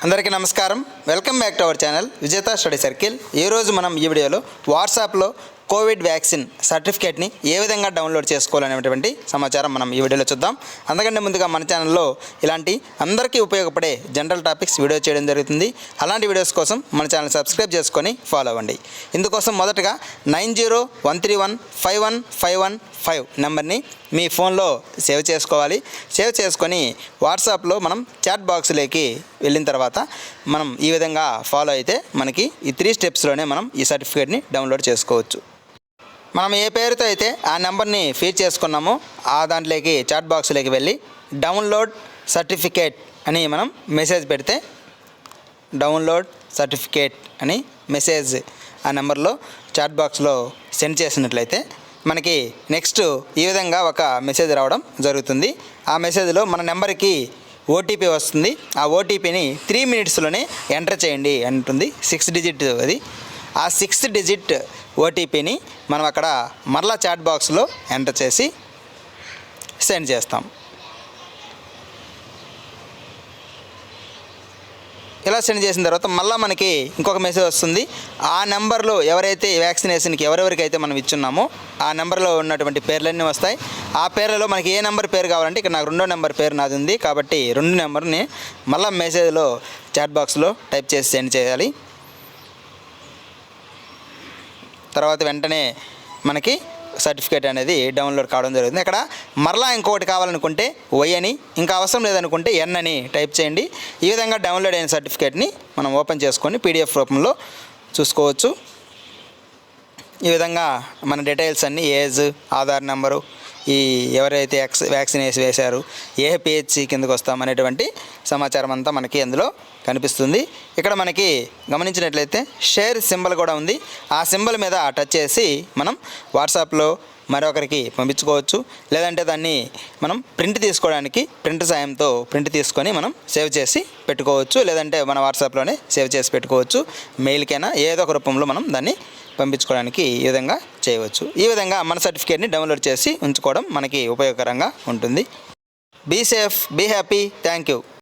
అందరికీ నమస్కారం. Welcome back to our channel విజేత స్టడీ సర్కిల్. ఈరోజు మనం ఈ వీడియోలో వాట్సాప్లో కోవిడ్ వ్యాక్సిన్ సర్టిఫికేట్ని ఏ విధంగా డౌన్లోడ్ చేసుకోవాలనేటువంటి సమాచారం మనం ఈ వీడియోలో చూద్దాం. అందుకంటే ముందుగా మన ఛానల్లో ఇలాంటి అందరికీ ఉపయోగపడే జనరల్ టాపిక్స్ వీడియో చేయడం జరుగుతుంది. అలాంటి వీడియోస్ కోసం మన ఛానల్ సబ్స్క్రైబ్ చేసుకొని ఫాలో అవ్వండి. ఇందుకోసం మొదటగా 9013151515 నెంబర్ని మీ ఫోన్లో సేవ్ చేసుకోవాలి. సేవ్ చేసుకొని వాట్సాప్లో మనం చాట్ బాక్స్లోకి వెళ్ళిన తర్వాత మనం ఈ విధంగా ఫాలో అయితే మనకి ఈ 3 స్టెప్స్లోనే మనం ఈ సర్టిఫికేట్ని డౌన్లోడ్ చేసుకోవచ్చు. మనం ఏ పేరుతో అయితే ఆ నెంబర్ని ఫీడ్ చేసుకున్నామో ఆ దాంట్లోకి చాట్ బాక్స్లోకి వెళ్ళి డౌన్లోడ్ సర్టిఫికేట్ అని మనం మెసేజ్ పెడితే డౌన్లోడ్ సర్టిఫికేట్ అని మెసేజ్ ఆ నెంబర్లో చాట్ బాక్స్లో సెండ్ చేసినట్లయితే మనకి నెక్స్ట్ ఈ విధంగా ఒక మెసేజ్ రావడం జరుగుతుంది. ఆ మెసేజ్లో మన నెంబర్కి ఓటీపీ వస్తుంది. ఆ ఓటీపీని 3 మినిట్స్లోనే ఎంటర్ చేయండి అంటుంది. 6 డిజిట్ అది. ఆ 6 డిజిట్ ఓటీపీని మనం అక్కడ మరలా చాట్ బాక్స్లో ఎంటర్ చేసి సెండ్ చేస్తాం. ఇలా సెండ్ చేసిన తర్వాత మళ్ళీ మనకి ఇంకొక మెసేజ్ వస్తుంది. ఆ నెంబర్లో ఎవరైతే వ్యాక్సినేషన్కి ఎవరెవరికైతే మనం ఇచ్చున్నామో ఆ నెంబర్లో ఉన్నటువంటి పేర్లన్నీ వస్తాయి. ఆ పేర్లలో మనకి ఏ నెంబర్ పేరు కావాలంటే ఇక్కడ నాకు 2వ నెంబర్ పేరు నాది ఉంది కాబట్టి 2 నెంబర్ని మళ్ళీ మెసేజ్లో చాట్ బాక్స్లో టైప్ చేసి సెండ్ చేయాలి. తర్వాత వెంటనే మనకి సర్టిఫికేట్ అనేది డౌన్లోడ్ కావడం జరుగుతుంది. ఇక్కడ మరలా ఇంకొకటి కావాలనుకుంటే వై అని, ఇంకా అవసరం లేదనుకుంటే ఎన్ అని టైప్ చేయండి. ఈ విధంగా డౌన్లోడ్ అయిన సర్టిఫికేట్ని మనం ఓపెన్ చేసుకొని పీడిఎఫ్ రూపంలో చూసుకోవచ్చు. ఈ విధంగా మన డీటెయిల్స్ అన్నీ ఏజ్, ఆధార్ నెంబరు, ఈ ఎవరైతే వ్యాక్సిన్ వేశారు, ఏ పిహెచ్సి కిందకు వస్తామనేటువంటి సమాచారం అంతా మనకి అందులో కనిపిస్తుంది. ఇక్కడ మనకి గమనించినట్లయితే షేర్ సింబల్ కూడా ఉంది. ఆ సింబల్ మీద టచ్ చేసి మనం వాట్సాప్లో మరొకరికి పంపించుకోవచ్చు. లేదంటే దాన్ని మనం ప్రింట్ తీసుకోవడానికి ప్రింట్ సాయంతో ప్రింట్ తీసుకొని మనం సేవ్ చేసి పెట్టుకోవచ్చు. లేదంటే మన వాట్సాప్లోనే సేవ్ చేసి పెట్టుకోవచ్చు. మెయిల్కైనా ఏదో ఒక రూపంలో మనం దాన్ని పంపించుకోవడానికి ఈ విధంగా చేయవచ్చు. ఈ విధంగా మన సర్టిఫికేట్ని డౌన్లోడ్ చేసి ఉంచుకోవడం మనకి ఉపయోగకరంగా ఉంటుంది. Be safe, be happy. Thank you.